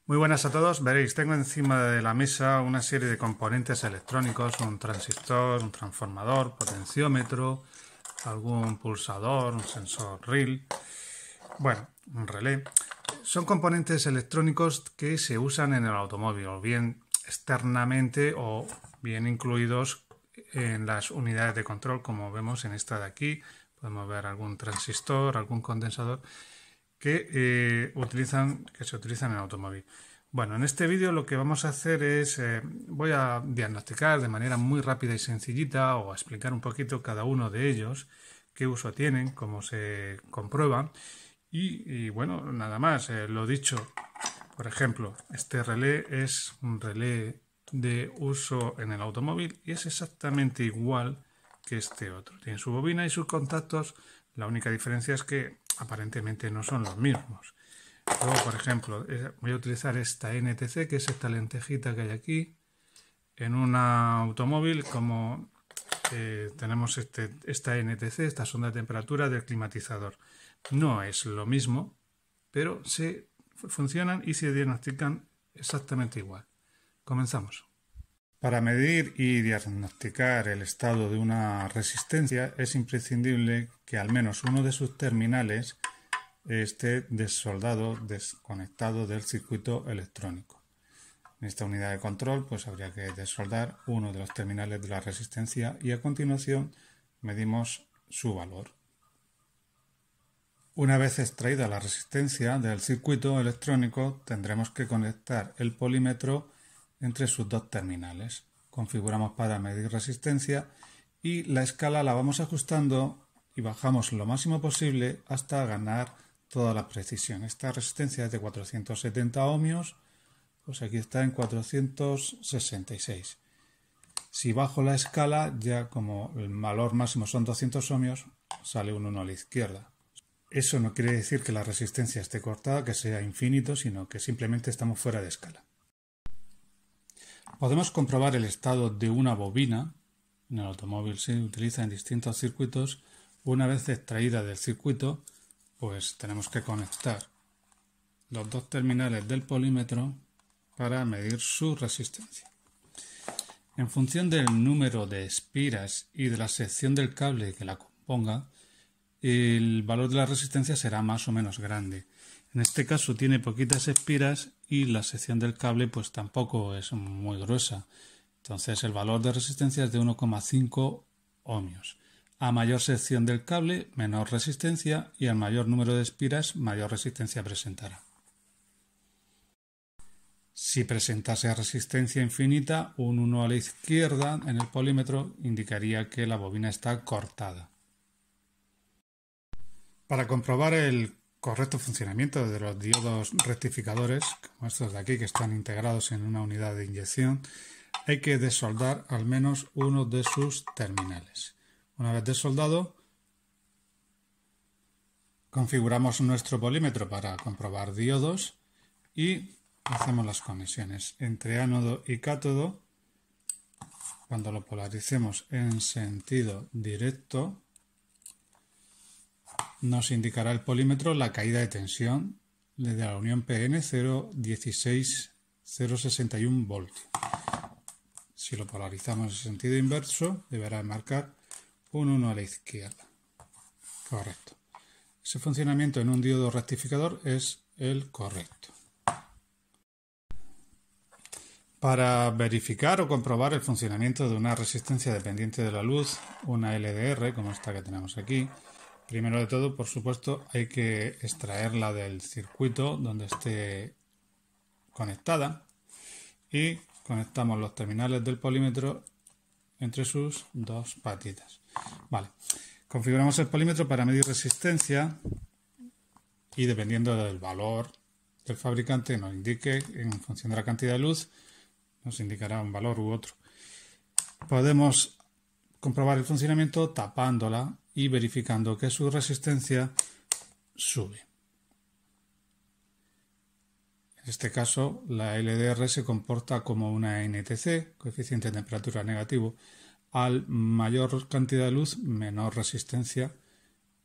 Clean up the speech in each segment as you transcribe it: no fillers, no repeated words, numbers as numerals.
Muy buenas a todos. Veréis, tengo encima de la mesa una serie de componentes electrónicos, un transistor, un transformador, potenciómetro, algún pulsador, un sensor RIL, bueno, un relé. Son componentes electrónicos que se usan en el automóvil, o bien externamente o bien incluidos en las unidades de control, como vemos en esta de aquí. Podemos ver algún transistor, algún condensador que se utilizan en el automóvil. Bueno, en este vídeo lo que vamos a hacer es, voy a diagnosticar de manera muy rápida y sencillita o a explicar un poquito cada uno de ellos, qué uso tienen, cómo se comprueban y bueno, nada más, lo dicho. Por ejemplo, este relé es un relé de uso en el automóvil y es exactamente igual que este otro. Tiene su bobina y sus contactos, la única diferencia es que aparentemente no son los mismos. Luego, por ejemplo, voy a utilizar esta NTC, que es esta lentejita que hay aquí. En un automóvil, como tenemos esta NTC, esta sonda de temperatura del climatizador. No es lo mismo, pero funcionan y se diagnostican exactamente igual. Comenzamos. Para medir y diagnosticar el estado de una resistencia es imprescindible que al menos uno de sus terminales esté desoldado, desconectado del circuito electrónico. En esta unidad de control pues habría que desoldar uno de los terminales de la resistencia y a continuación medimos su valor. Una vez extraída la resistencia del circuito electrónico tendremos que conectar el polímetro entre sus dos terminales. Configuramos para medir resistencia y la escala la vamos ajustando y bajamos lo máximo posible hasta ganar toda la precisión. Esta resistencia es de 470 ohmios, pues aquí está en 466. Si bajo la escala, ya como el valor máximo son 200 ohmios, sale un 1 a la izquierda. Eso no quiere decir que la resistencia esté cortada, que sea infinito, sino que simplemente estamos fuera de escala. Podemos comprobar el estado de una bobina. En el automóvil se utiliza en distintos circuitos. Una vez extraída del circuito, pues tenemos que conectar los dos terminales del polímetro para medir su resistencia. En función del número de espiras y de la sección del cable que la componga, el valor de la resistencia será más o menos grande. En este caso tiene poquitas espiras y la sección del cable pues tampoco es muy gruesa. Entonces el valor de resistencia es de 1,5 ohmios. A mayor sección del cable, menor resistencia y al mayor número de espiras, mayor resistencia presentará. Si presentase resistencia infinita, un 1 a la izquierda en el polímetro indicaría que la bobina está cortada. Para comprobar el correcto funcionamiento de los diodos rectificadores, como estos de aquí que están integrados en una unidad de inyección, hay que desoldar al menos uno de sus terminales. Una vez desoldado, configuramos nuestro polímetro para comprobar diodos y hacemos las conexiones entre ánodo y cátodo. Cuando lo polaricemos en sentido directo, nos indicará el polímetro la caída de tensión de la unión PN 0,16061 voltios. Si lo polarizamos en sentido inverso, deberá marcar un 1 a la izquierda. Correcto. Ese funcionamiento en un diodo rectificador es el correcto. Para verificar o comprobar el funcionamiento de una resistencia dependiente de la luz, una LDR, como esta que tenemos aquí, primero de todo, por supuesto, hay que extraerla del circuito donde esté conectada y conectamos los terminales del polímetro entre sus dos patitas. Vale. Configuramos el polímetro para medir resistencia y dependiendo del valor del fabricante nos indique, en función de la cantidad de luz, nos indicará un valor u otro. Podemos comprobar el funcionamiento tapándola y verificando que su resistencia sube. En este caso, la LDR se comporta como una NTC, coeficiente de temperatura negativo. Al mayor cantidad de luz, menor resistencia,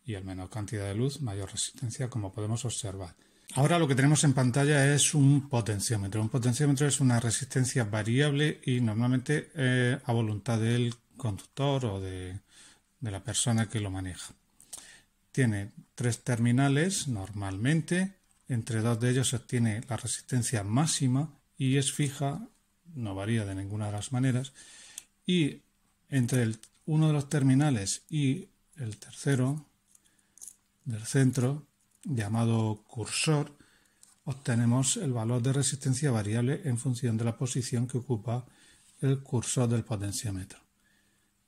y al menor cantidad de luz, mayor resistencia, como podemos observar. Ahora lo que tenemos en pantalla es un potenciómetro. Un potenciómetro es una resistencia variable y normalmente a voluntad del conductor o de la persona que lo maneja. Tiene 3 terminales normalmente, entre 2 de ellos se obtiene la resistencia máxima y es fija, no varía de ninguna de las maneras, y entre uno de los terminales y el tercero del centro, llamado cursor, obtenemos el valor de resistencia variable en función de la posición que ocupa el cursor del potenciómetro.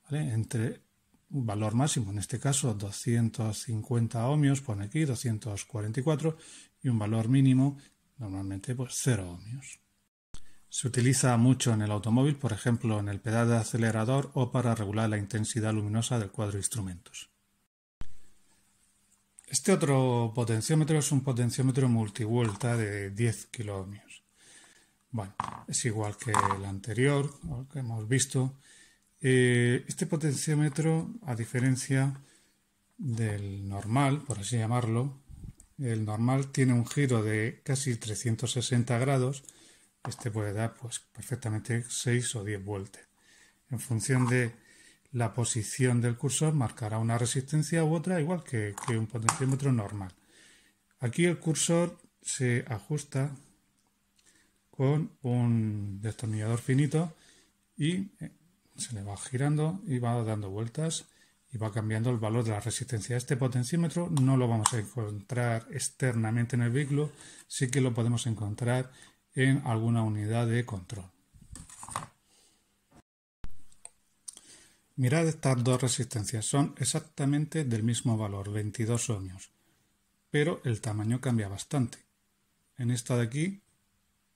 ¿Vale? Entre un valor máximo, en este caso 250 ohmios, pone aquí 244, y un valor mínimo, normalmente pues 0 ohmios. Se utiliza mucho en el automóvil, por ejemplo en el pedal de acelerador o para regular la intensidad luminosa del cuadro de instrumentos. Este otro potenciómetro es un potenciómetro multivuelta de 10 kiloohmios. Bueno, es igual que el anterior, lo que hemos visto. Este potenciómetro, a diferencia del normal, por así llamarlo, el normal tiene un giro de casi 360 grados. Este puede dar pues perfectamente 6 o 10 vueltas. En función de la posición del cursor marcará una resistencia u otra, igual que un potenciómetro normal. Aquí el cursor se ajusta con un destornillador finito y se le va girando y va dando vueltas y va cambiando el valor de la resistencia. Este potenciómetro no lo vamos a encontrar externamente en el vehículo, sí que lo podemos encontrar en alguna unidad de control. Mirad estas dos resistencias, son exactamente del mismo valor, 22 ohmios, pero el tamaño cambia bastante. En esta de aquí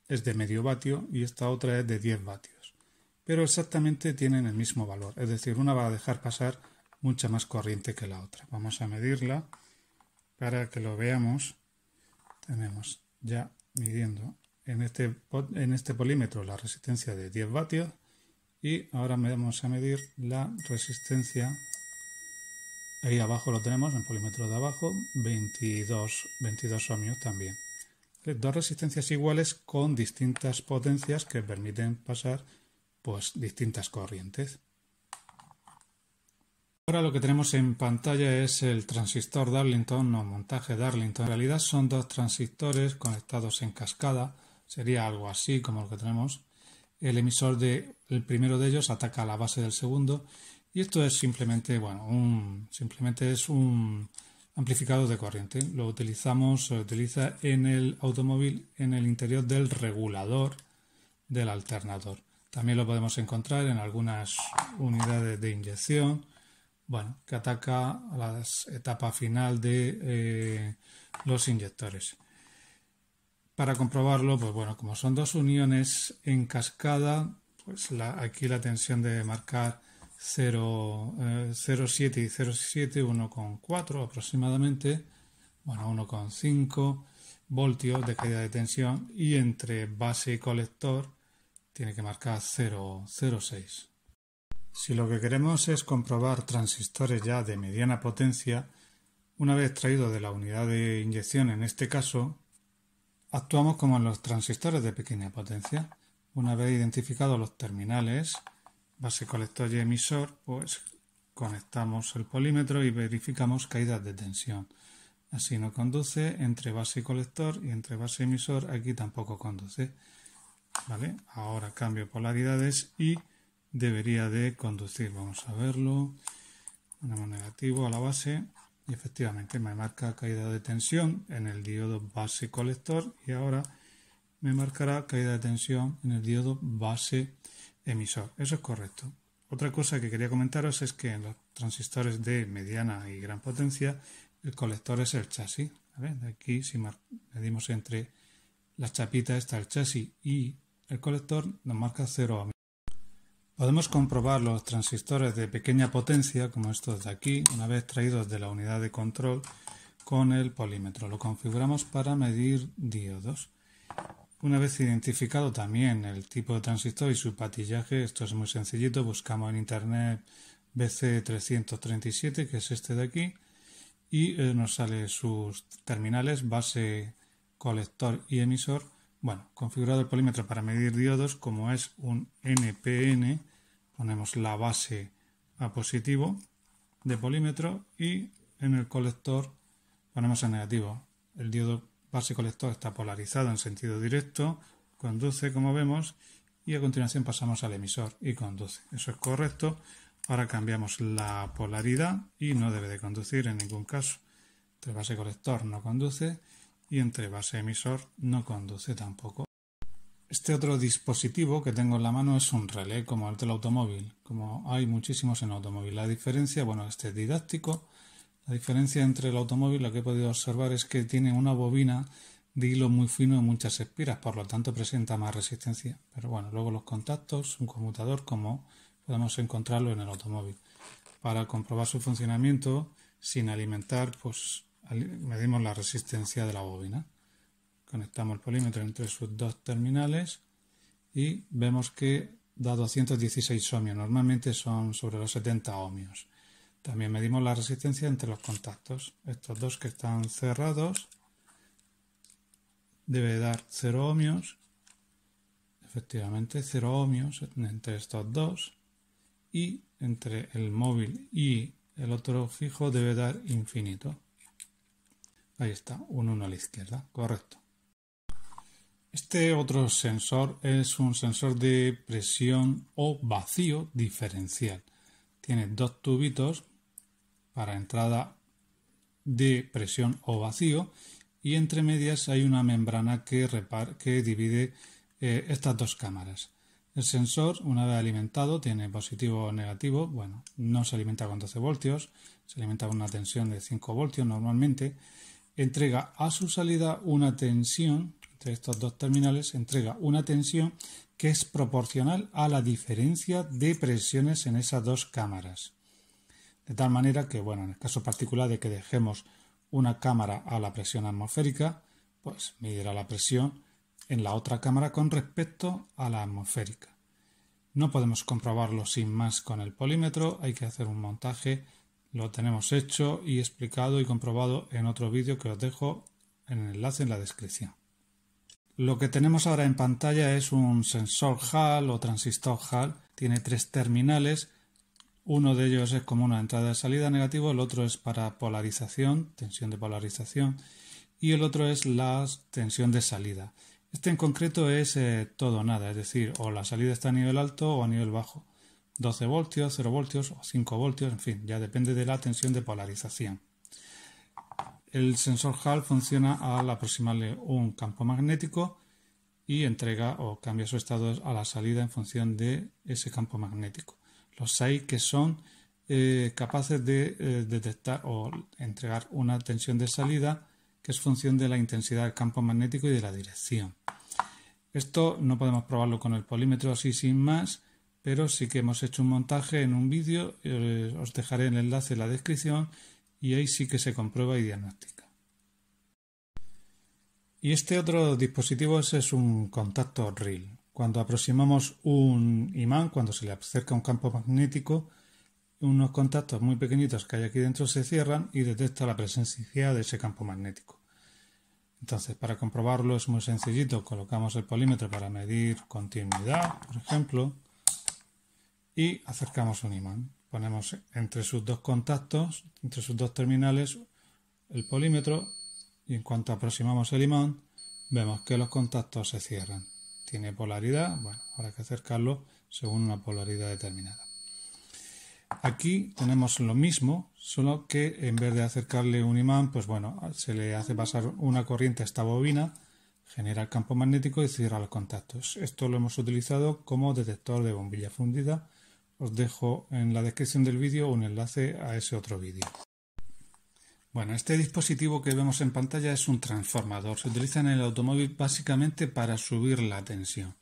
es de medio vatio y esta otra es de 10 vatios, pero exactamente tienen el mismo valor, es decir, una va a dejar pasar mucha más corriente que la otra. Vamos a medirla para que lo veamos. Tenemos ya midiendo en este polímetro la resistencia de 10 vatios. Y ahora vamos a medir la resistencia, ahí abajo lo tenemos, en el polímetro de abajo, 22 ohmios también. Dos resistencias iguales con distintas potencias que permiten pasar pues distintas corrientes. Ahora lo que tenemos en pantalla es el transistor Darlington o montaje Darlington. En realidad son dos transistores conectados en cascada, sería algo así como lo que tenemos. El emisor del primero de ellos ataca a la base del segundo y esto es simplemente, simplemente es un amplificador de corriente. Se utiliza en el automóvil en el interior del regulador del alternador. También lo podemos encontrar en algunas unidades de inyección, que ataca a la etapa final de los inyectores. Para comprobarlo, como son dos uniones en cascada, pues aquí la tensión debe marcar 0,7 y 0,7, 1,4 aproximadamente, 1,5 voltios de caída de tensión, y entre base y colector tiene que marcar 0,06. Si lo que queremos es comprobar transistores ya de mediana potencia, una vez extraídos de la unidad de inyección en este caso, actuamos como en los transistores de pequeña potencia. Una vez identificados los terminales, base, colector y emisor, pues conectamos el polímetro y verificamos caídas de tensión. Así no conduce entre base y colector, y entre base y emisor aquí tampoco conduce. ¿Vale? Ahora cambio polaridades y debería de conducir. Vamos a verlo. Ponemos negativo a la base. Y efectivamente me marca caída de tensión en el diodo base colector y ahora me marcará caída de tensión en el diodo base emisor. Eso es correcto. Otra cosa que quería comentaros es que en los transistores de mediana y gran potencia el colector es el chasis. ¿Vale? Aquí si medimos entre las chapitas está el chasis y el colector, nos marca 0 ohmios. Podemos comprobar los transistores de pequeña potencia, como estos de aquí, una vez traídos de la unidad de control, con el polímetro. Lo configuramos para medir diodos. Una vez identificado también el tipo de transistor y su patillaje, esto es muy sencillito, buscamos en internet BC337, que es este de aquí, y nos sale sus terminales base colector y emisor. Bueno, configurado el polímetro para medir diodos, como es un NPN, ponemos la base a positivo de polímetro y en el colector ponemos a negativo. El diodo base colector está polarizado en sentido directo, conduce como vemos, y a continuación pasamos al emisor y conduce. Eso es correcto. Ahora cambiamos la polaridad y no debe de conducir en ningún caso. Entre base colector no conduce y entre base emisor no conduce tampoco. Este otro dispositivo que tengo en la mano es un relé como el del automóvil, como hay muchísimos en automóvil. La diferencia, bueno, este es didáctico. La diferencia entre el automóvil, lo que he podido observar es que tiene una bobina de hilo muy fino y muchas espiras, por lo tanto presenta más resistencia. Pero bueno, luego los contactos, un conmutador como podemos encontrarlo en el automóvil. Para comprobar su funcionamiento sin alimentar, pues medimos la resistencia de la bobina. Conectamos el polímetro entre sus dos terminales y vemos que da 216 ohmios. Normalmente son sobre los 70 ohmios. También medimos la resistencia entre los contactos. Estos dos que están cerrados debe dar 0 ohmios. Efectivamente, 0 ohmios entre estos dos. Y entre el móvil y el otro fijo debe dar infinito. Ahí está, un 1 a la izquierda. Correcto. Este otro sensor es un sensor de presión o vacío diferencial. Tiene dos tubitos para entrada de presión o vacío y entre medias hay una membrana que divide estas dos cámaras. El sensor, una vez alimentado, tiene positivo o negativo. Bueno, no se alimenta con 12 voltios, se alimenta con una tensión de 5 voltios normalmente. Entrega a su salida una tensión, entre estos dos terminales, entrega una tensión que es proporcional a la diferencia de presiones en esas dos cámaras. De tal manera que, bueno, en el caso particular de que dejemos una cámara a la presión atmosférica, pues medirá la presión en la otra cámara con respecto a la atmosférica. No podemos comprobarlo sin más con el polímetro, hay que hacer un montaje. Lo tenemos hecho y explicado y comprobado en otro vídeo que os dejo en el enlace en la descripción. Lo que tenemos ahora en pantalla es un sensor Hall o transistor Hall. Tiene 3 terminales. Uno de ellos es como una entrada de salida negativo, el otro es para polarización, tensión de polarización, y el otro es la tensión de salida. Este en concreto es todo o nada, es decir, o la salida está a nivel alto o a nivel bajo. 12 voltios, 0 voltios o 5 voltios, en fin, ya depende de la tensión de polarización. El sensor Hall funciona al aproximarle un campo magnético y entrega o cambia su estado a la salida en función de ese campo magnético. Los hay que son capaces de detectar o entregar una tensión de salida que es función de la intensidad del campo magnético y de la dirección. Esto no podemos probarlo con el polímetro así sin más, pero sí que hemos hecho un montaje en un vídeo, os dejaré el enlace en la descripción y ahí sí que se comprueba y diagnostica. Y este otro dispositivo es un contacto RIL. Cuando aproximamos un imán, cuando se le acerca un campo magnético, unos contactos muy pequeñitos que hay aquí dentro se cierran y detecta la presencia de ese campo magnético. Entonces, para comprobarlo es muy sencillito. Colocamos el polímetro para medir continuidad, por ejemplo, y acercamos un imán. Ponemos entre sus dos contactos, entre sus dos terminales, el polímetro y en cuanto aproximamos el imán, vemos que los contactos se cierran. Tiene polaridad, bueno, habrá que acercarlo según una polaridad determinada. Aquí tenemos lo mismo, solo que en vez de acercarle un imán, pues bueno, se le hace pasar una corriente a esta bobina, genera el campo magnético y cierra los contactos. Esto lo hemos utilizado como detector de bombilla fundida. Os dejo en la descripción del vídeo un enlace a ese otro vídeo. Bueno, este dispositivo que vemos en pantalla es un transformador. Se utiliza en el automóvil básicamente para subir la tensión.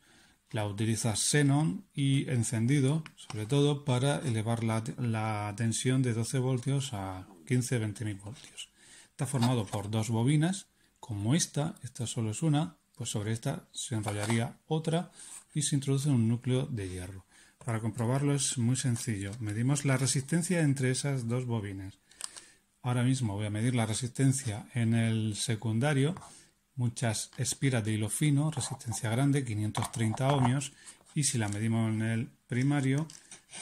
La utiliza xenón y encendido, sobre todo para elevar la tensión de 12 voltios a 15-20.000 voltios. Está formado por dos bobinas, como esta solo es una, pues sobre esta se enrollaría otra y se introduce un núcleo de hierro. Para comprobarlo es muy sencillo. Medimos la resistencia entre esas dos bobinas. Ahora mismo voy a medir la resistencia en el secundario muchas espiras de hilo fino, resistencia grande, 530 ohmios, y si la medimos en el primario,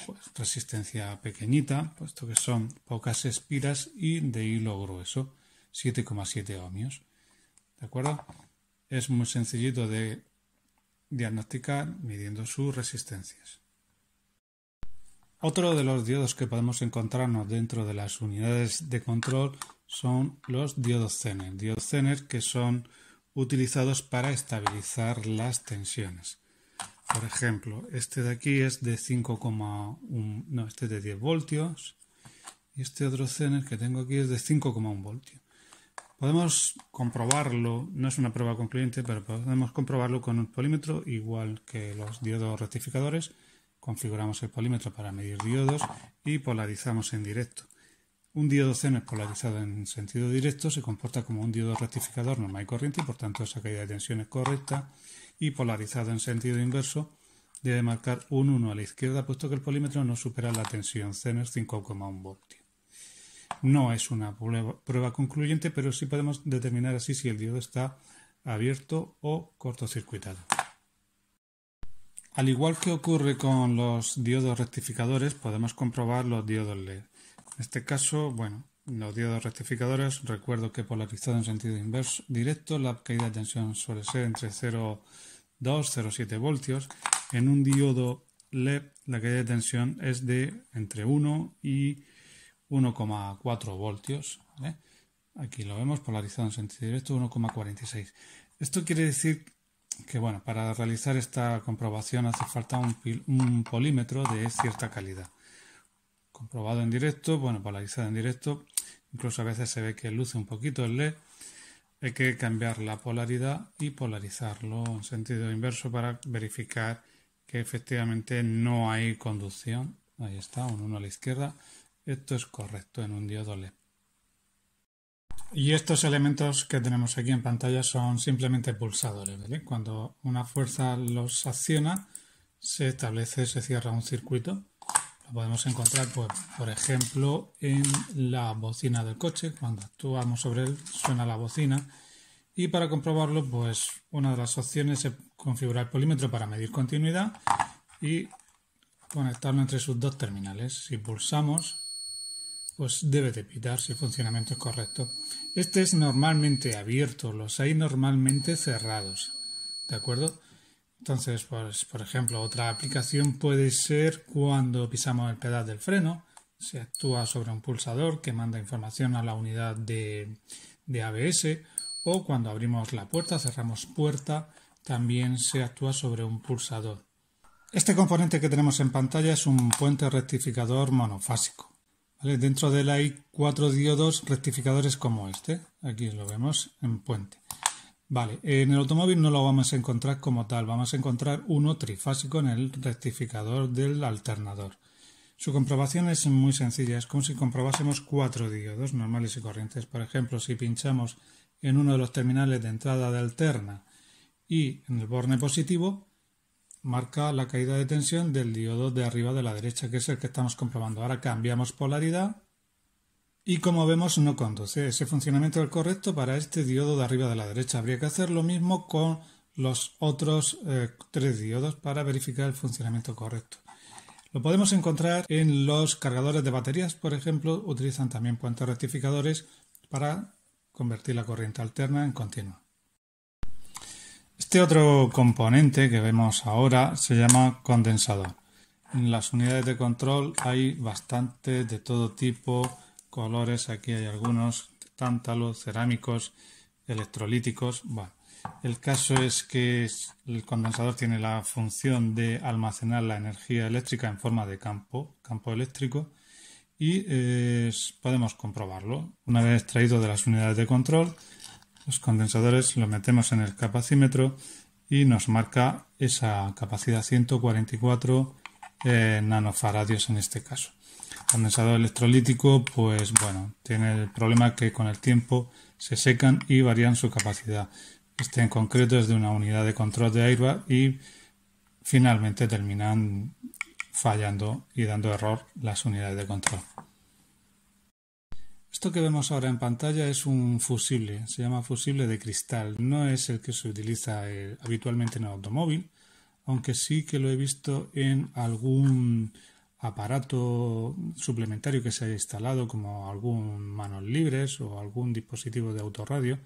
pues resistencia pequeñita, puesto que son pocas espiras, y de hilo grueso, 7,7 ohmios. ¿De acuerdo? Es muy sencillito de diagnosticar midiendo sus resistencias. Otro de los diodos que podemos encontrarnos dentro de las unidades de control son los diodos Zener. Diodos Zener que son utilizados para estabilizar las tensiones. Por ejemplo, este de aquí es de 5,1, no, este es de 10 voltios y este otro Zener que tengo aquí es de 5,1 voltios. Podemos comprobarlo, no es una prueba concluyente, pero podemos comprobarlo con un polímetro igual que los diodos rectificadores. Configuramos el polímetro para medir diodos y polarizamos en directo. Un diodo Zener polarizado en sentido directo se comporta como un diodo rectificador normal y corriente y por tanto esa caída de tensión es correcta, y polarizado en sentido inverso debe marcar un 1 a la izquierda puesto que el polímetro no supera la tensión Zener 5,1 voltios. No es una prueba concluyente, pero sí podemos determinar así si el diodo está abierto o cortocircuitado. Al igual que ocurre con los diodos rectificadores, podemos comprobar los diodos LED. En este caso, bueno, los diodos rectificadores, recuerdo que polarizado en sentido inverso directo, la caída de tensión suele ser entre 0,2 y 0,7 voltios. En un diodo LED, la caída de tensión es de entre 1 y 1,4 voltios. ¿Vale? Aquí lo vemos polarizado en sentido directo, 1,46. Esto quiere decir que, bueno, para realizar esta comprobación hace falta un polímetro de cierta calidad. Comprobado en directo, bueno, polarizado en directo, incluso a veces se ve que luce un poquito el LED. Hay que cambiar la polaridad y polarizarlo en sentido inverso para verificar que efectivamente no hay conducción. Ahí está, un 1 a la izquierda. Esto es correcto en un diodo LED. Y estos elementos que tenemos aquí en pantalla son simplemente pulsadores, ¿vale? Cuando una fuerza los acciona, se cierra un circuito. Lo podemos encontrar, pues, por ejemplo, en la bocina del coche. Cuando actuamos sobre él, suena la bocina. Y para comprobarlo, pues, una de las opciones es configurar el polímetro para medir continuidad y conectarlo entre sus dos terminales. Si pulsamos, pues debe de pitar si el funcionamiento es correcto. Este es normalmente abierto, los hay normalmente cerrados, ¿de acuerdo? Entonces, pues, por ejemplo, otra aplicación puede ser cuando pisamos el pedal del freno, se actúa sobre un pulsador que manda información a la unidad de ABS, o cuando abrimos la puerta, cerramos puerta, también se actúa sobre un pulsador. Este componente que tenemos en pantalla es un puente rectificador monofásico. ¿Vale? Dentro de él hay 4 diodos rectificadores como este. Aquí lo vemos en puente. Vale, en el automóvil no lo vamos a encontrar como tal. Vamos a encontrar uno trifásico en el rectificador del alternador. Su comprobación es muy sencilla. Es como si comprobásemos 4 diodos normales y corrientes. Por ejemplo, si pinchamos en uno de los terminales de entrada de alterna y en el borne positivo, marca la caída de tensión del diodo de arriba de la derecha, que es el que estamos comprobando. Ahora cambiamos polaridad y, como vemos, no conduce. Ese funcionamiento es correcto para este diodo de arriba de la derecha. Habría que hacer lo mismo con los otros 3 diodos para verificar el funcionamiento correcto. Lo podemos encontrar en los cargadores de baterías, por ejemplo, utilizan también puentes rectificadores para convertir la corriente alterna en continua. Este otro componente que vemos ahora se llama condensador. En las unidades de control hay bastantes de todo tipo, colores, aquí hay algunos, tántalos, cerámicos, electrolíticos. Bueno, el caso es que el condensador tiene la función de almacenar la energía eléctrica en forma de campo eléctrico, y podemos comprobarlo. Una vez extraído de las unidades de control, los condensadores los metemos en el capacímetro y nos marca esa capacidad 144 nanofaradios en este caso. El condensador electrolítico, pues bueno, tiene el problema que con el tiempo se secan y varían su capacidad. Este en concreto es de una unidad de control de airbag y finalmente terminan fallando y dando error las unidades de control. Esto que vemos ahora en pantalla es un fusible, se llama fusible de cristal. No es el que se utiliza habitualmente en el automóvil, aunque sí que lo he visto en algún aparato suplementario que se haya instalado, como algún manos libres o algún dispositivo de autorradio.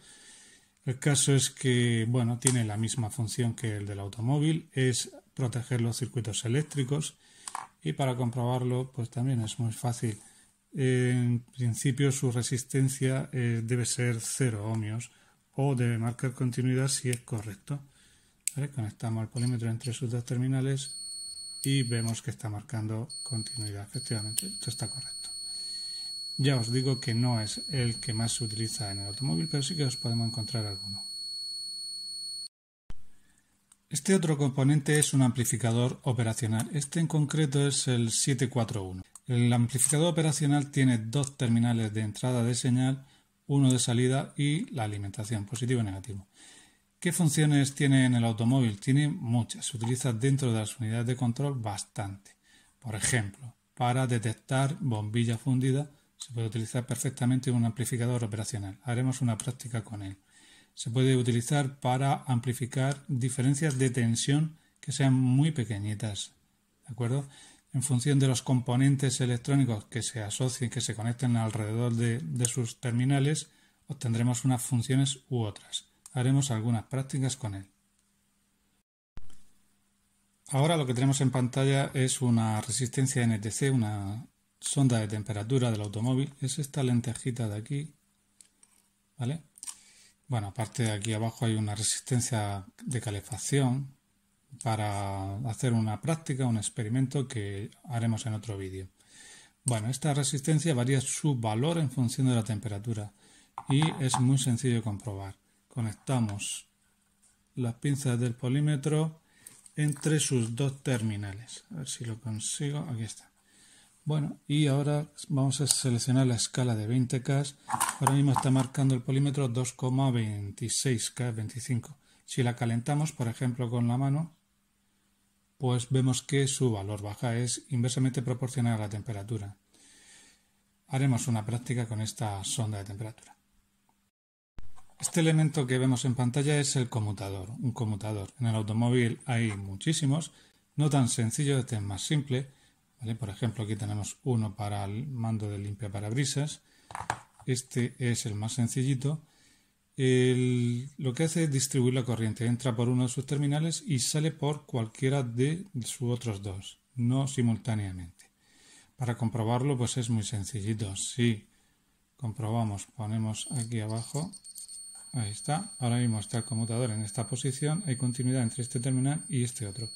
El caso es que, bueno, tiene la misma función que el del automóvil, es proteger los circuitos eléctricos, y para comprobarlo pues también es muy fácil. En principio su resistencia debe ser 0 ohmios o debe marcar continuidad si es correcto. ¿Vale? Conectamos el polímetro entre sus dos terminales y vemos que está marcando continuidad. Efectivamente, esto está correcto. Ya os digo que no es el que más se utiliza en el automóvil, pero sí que os podemos encontrar alguno. Este otro componente es un amplificador operacional. Este en concreto es el 741. El amplificador operacional tiene dos terminales de entrada de señal, uno de salida y la alimentación, positivo y negativo. ¿Qué funciones tiene en el automóvil? Tiene muchas. Se utiliza dentro de las unidades de control bastante. Por ejemplo, para detectar bombilla fundida se puede utilizar perfectamente un amplificador operacional. Haremos una práctica con él. Se puede utilizar para amplificar diferencias de tensión que sean muy pequeñitas, ¿de acuerdo? En función de los componentes electrónicos que se asocien, que se conecten alrededor de sus terminales, obtendremos unas funciones u otras. Haremos algunas prácticas con él. Ahora lo que tenemos en pantalla es una resistencia NTC, una sonda de temperatura del automóvil. Es esta lentejita de aquí, ¿vale? Bueno, aparte de aquí abajo hay una resistencia de calefacción para hacer una práctica, un experimento que haremos en otro vídeo. Bueno, esta resistencia varía su valor en función de la temperatura y es muy sencillo de comprobar. Conectamos las pinzas del polímetro entre sus dos terminales. A ver si lo consigo. Aquí está. Bueno, y ahora vamos a seleccionar la escala de 20K. Ahora mismo está marcando el polímetro 2,26K, 25. Si la calentamos, por ejemplo, con la mano, pues vemos que su valor baja, es inversamente proporcional a la temperatura. Haremos una práctica con esta sonda de temperatura. Este elemento que vemos en pantalla es el conmutador, un conmutador. En el automóvil hay muchísimos, no tan sencillo, este es más simple. ¿Vale? Por ejemplo, aquí tenemos uno para el mando de limpiaparabrisas. Este es el más sencillito. Lo que hace es distribuir la corriente. Entra por uno de sus terminales y sale por cualquiera de sus otros dos, no simultáneamente. Para comprobarlo, pues es muy sencillito. Si comprobamos, ponemos aquí abajo. Ahí está. Ahora mismo está el conmutador en esta posición. Hay continuidad entre este terminal y este otro.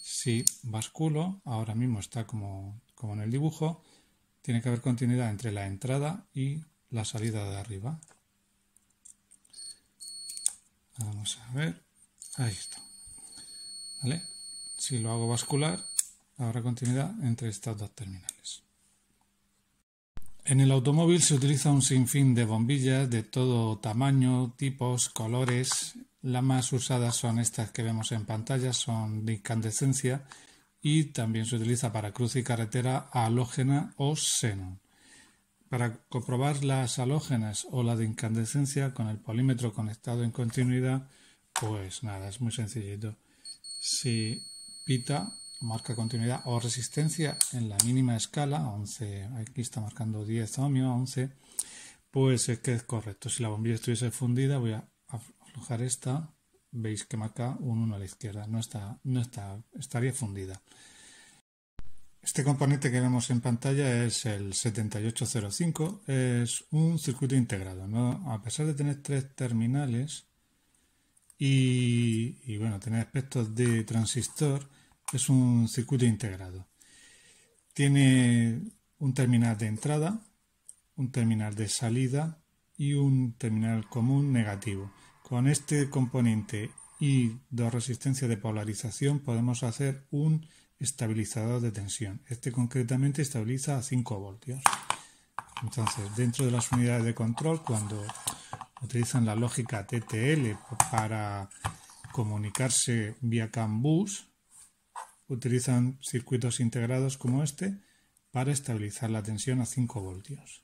Si basculo, ahora mismo está como en el dibujo, tiene que haber continuidad entre la entrada y la salida de arriba. Vamos a ver, ahí está. ¿Vale? Si lo hago bascular, habrá continuidad entre estas dos terminales. En el automóvil se utiliza un sinfín de bombillas de todo tamaño, tipos, colores. Las más usadas son estas que vemos en pantalla, son de incandescencia, y también se utiliza para cruz y carretera halógena o xenón. Para comprobar las halógenas o la de incandescencia con el polímetro conectado en continuidad, pues nada, es muy sencillito. Si pita, marca continuidad o resistencia en la mínima escala, 11, aquí está marcando 10 ohmios, 11, pues es que es correcto. Si la bombilla estuviese fundida, voy a aflojar esta, veis que marca un 1 a la izquierda, estaría fundida. Este componente que vemos en pantalla es el 7805, es un circuito integrado, ¿no? A pesar de tener 3 terminales y bueno, tener aspectos de transistor, es un circuito integrado. Tiene un terminal de entrada, un terminal de salida y un terminal común negativo. Con este componente y dos resistencias de polarización podemos hacer un estabilizador de tensión. Este concretamente estabiliza a 5 voltios. Entonces, dentro de las unidades de control, cuando utilizan la lógica TTL para comunicarse vía CAN bus, utilizan circuitos integrados como este para estabilizar la tensión a 5 voltios.